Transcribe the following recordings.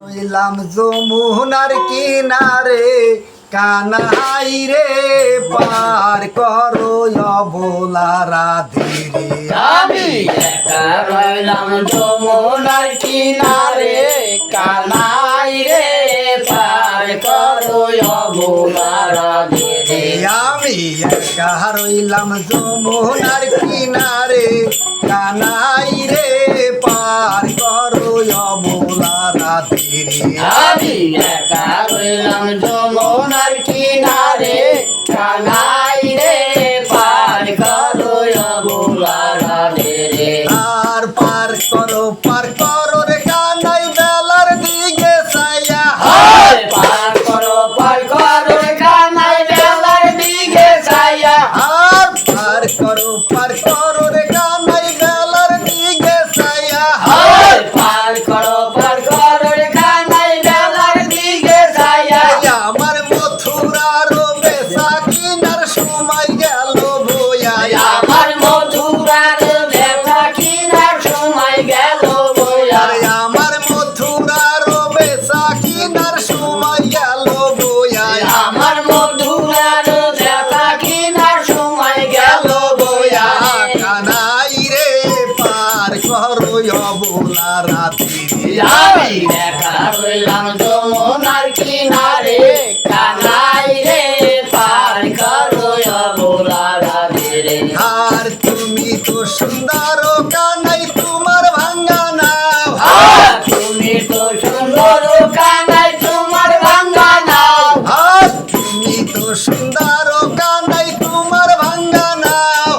হইলাম যমুনার কিনারে কানাই রে পার করো অবলা রাধে রে। আমি একা রইলাম যমুনার কিনারে কানাই রে পার করো অবলা রাধে রে। আমি একা রইলাম যমুনার কিনারে কানাই রে পার করো অবলা রাধে রে। আমি একা রইলাম যমুনার কিনারে কানাই রে পার করো অবলা রাধে রে। আর পার করো রে কানাই বেলার দিকে ছায়া। পার করো রে কানাই বেলার দিকে ছায়া। আর পার করো রে কানাই বেলার দিকে ছায়া। পার করো রে কানাই বেলার দিকে ছায়া। আমার মথুরার বেচা কিনার সময় গেল বইয়া। আমার মথুরার বেচা কিনার সময় গেল বইয়া। আমার মথুরার বেচা কিনার সময় গেল বইয়া। আমার মথুরার বেচা কিনার সময় গেল বইয়া। কানাই রে পার করো অবলা রাধে রে। আমি একা রইলাম যমুনার কিনারে কানাই রে পার করো অবলা রাধে রে। আর তুমি তো সুন্দর কানাই তোমার ভাঙ্গা নাও। তুমি তো সুন্দর কানাই তোমার ভাঙ্গা নাও। আর তুমি তো সুন্দর কানাই তোমার ভাঙ্গা নাও।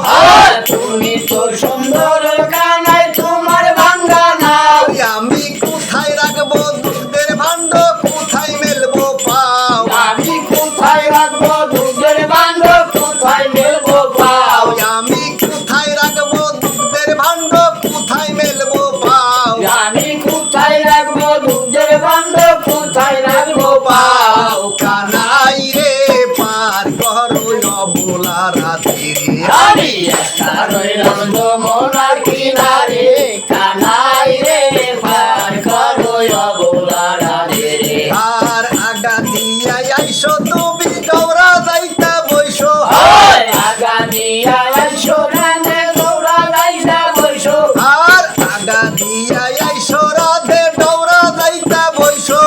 তুমি তো সুন্দর কানাই তোমার ভাঙ্গা নাও। আমি কোথায় রাখবো দুধের ভাণ্ড কোথায় মেলবো পাও। আমি কোথায় রাখবো দুধের ভাণ্ড কোথায় মেলবো পাও। আমি কোথায় রাখবো দুধের ভাণ্ড কোথায় মেলবো পাও। আমি কোথায় রাখবো দুধের ভাণ্ড কোথায় রাখবো পাও। কানাই রে পার করো অবলা রাধে রে। আমি একা রইলাম যমুনার কিনারে কানাই রে পার করো অবলা রাধে রে। আর আগা দিয়া আইসো তুমি দৌড়া যাইতা বইসো। আগা দিয়া আইসো রানে দৌড়া যাইতা বইসো। আর আগা দিয়া আইসো রাধে দৌড়া যাইতা বইসো।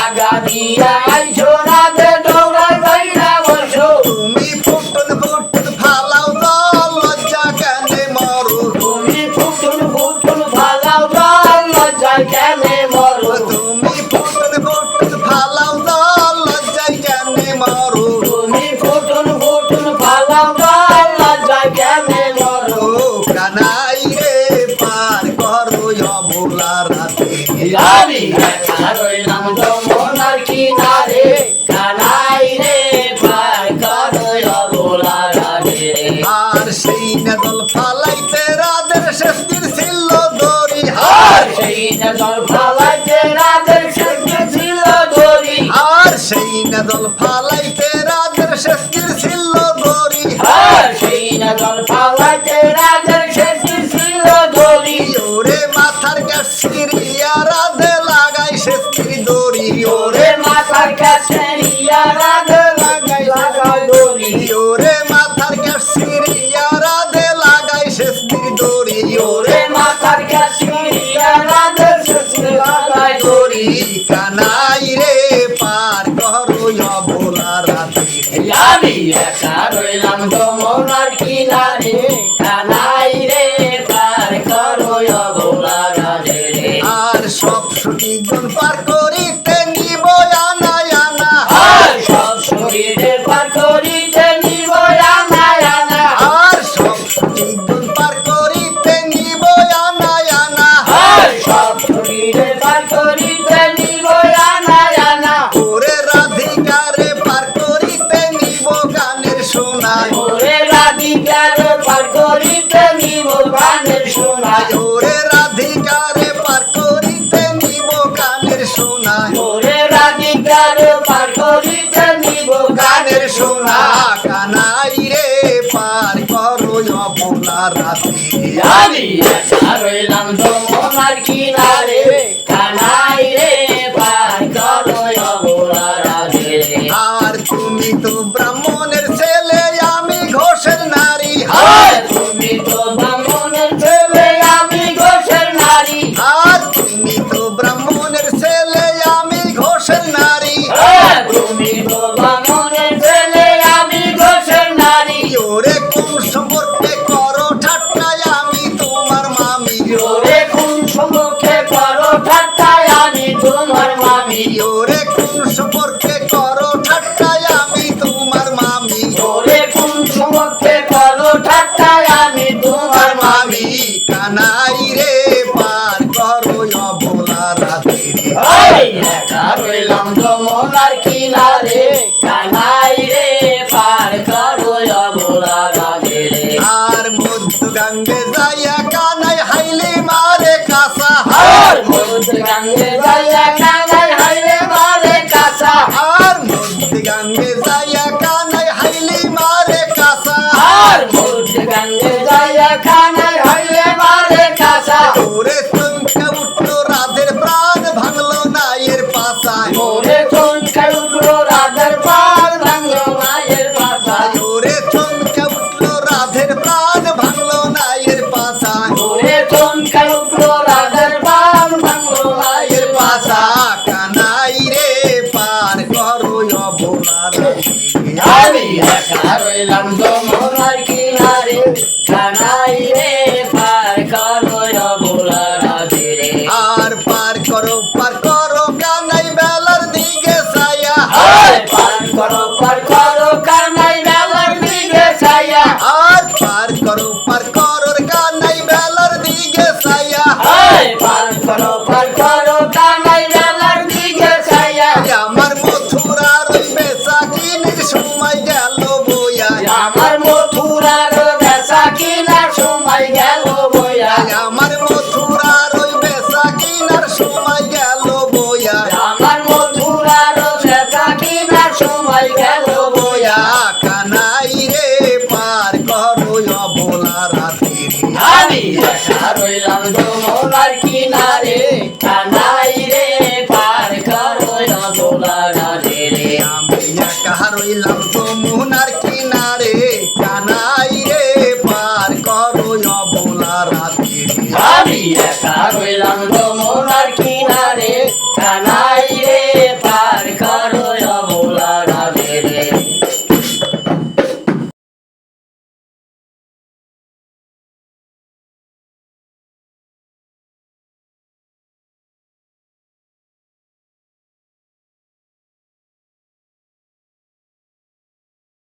আগা দিয়া আইসো রানে দৌড়া যাইতা বইসো। তুমি ফুটন ফালাও দল লজ্জা কেনে মরো। তুমি ফুটুন ফালাও দল লজ্জায় কেনে মরো। তুমি ফুটন ফালাও দল লজ্জায় কেনে মরো। তুমি ফুটুন ফালাও দল লজ্জায় কেনে মরো। ও কানাই রে পার করো অবলা রাধে রে। আমি একা রইলাম যমুনার কিনারে কানাই রে পার করো অবলা রাধে রে। আর সেই নেদল ফালাইতে রাধের শেষটির ছিল দড়ি। আর সেই নজর ফালাইতে রাধের শেষে ছিল দড়ি। আর সেই নেদল ফালাইতে রাধের শেষটির ছিল দড়ি। আর সেই নজর ফালাইতে রাধের শেষে ছিল দড়ি। ওরে মাথার কাছ ছিড়িয়া রাধে লাগাই শেষটির দড়ি। ওরে মাথার কাছে ইয়া রাধে লাগাই দড়ি। ওরে মাথার কাছ ছিড়িয়া রাধে লাগাই শেষটির দড়ি। ওরে মাথার কাছে ইয়া রাধে শেষে লাগাই দড়ি। কানাই রে পার করো অবলা রাধে রে। আমি একা রইলাম যমুনার কিনারে কানাই রে পার করো অবলা রাধে রে। আর সব সুটিগুণ পার করিতে নিব আনা আনা। আর সব শরীরে পার করিতে নিব আনা আনা। আর সব সুটিগুণ পার করিতে নিব আনা আনা। আর সব শরীরে পার করিতে নিব আনা আনা। ওরে রাধিকারে পার করিতে নিব গানের সোনা। ওরে রাধিকার পার করিতে নিব গানের সোনা। ওরে রাধিকারে পার করিতে নিব গানের সোনা। ওরে রাধিকার পার করিতে নিব গানের সোনা কানাই রে পার করো অবলা রাধে রে। আমি একা রইলাম যমুনার কিনারে কানাই রে মামি ওরে কোন সম্পর্কে করো ঠাট্টায় আমি তোমার মামি ওরে কোন সমকে করো ঠাট্টায় আমি তোমার মামি কানাই রে পার করো অবলা রাতে রে ওই একা রইলাম যমুনার কিনারে কানাই রে পার করো অবলা রাধে রে আর মধ্য গঙ্গে যাইয়া কানাই হাইলে মারে কাসা আর মধ্য গঙ্গে যাইয়া কানাই হাইলে মারে কাছা আর মধ্য গঙ্গে যাইয়া কানাই হাইলে মারে কাসা আর মধ্য গঙ্গে যাইয়া কানাই হাইলে মারে কাছা ওরে চমকে উঠলো রাধের প্রাণ ভাঙলো না এর পাশায় ওরে চমকে উঠলো রাধার পাল ভাঙলো মায়ের পাশা ওরে চমকে উঠলো রাধের প্রাণ ভাঙলো না এর পাশায় ওরে চমকে উঠলো রাধার পাল ভাঙলো মায়ের পাশা কানাই রে পার করো অবলা রাতে আমি একা রইলাম যমুনার কিনারে কানাই রে পার করো অবলা রাধে রে আর পার করো কানাই বেলার দিকে ছায়া আর পার করো কানাই বেলার দিকে ছায়া আর পার করো কানাই বেলার দিকে ছায়া আর পার করো কানাই বেলার দিকে ছায়া আমার মথুরার ওই বেসাকিনের সময় গেল বইয়া আমার মথুরার বেচা কিনার সময় গেল বইয়া আমার মথুরার ওই বেসাকিনার সময় গেল বইয়া আমার মথুরার বেচা কিনার সময় গেল বইয়া কানাই রে পার করো অবলা রাতে রে আমি একা রইলাম যমুনার কিনারে কানাই রে পার করো অবলা রাধে রে আমি একা রইলাম যমুনার কিনারে কানাই রে পার করো অবলা রাতে রে আমি একা রইলাম যমুনার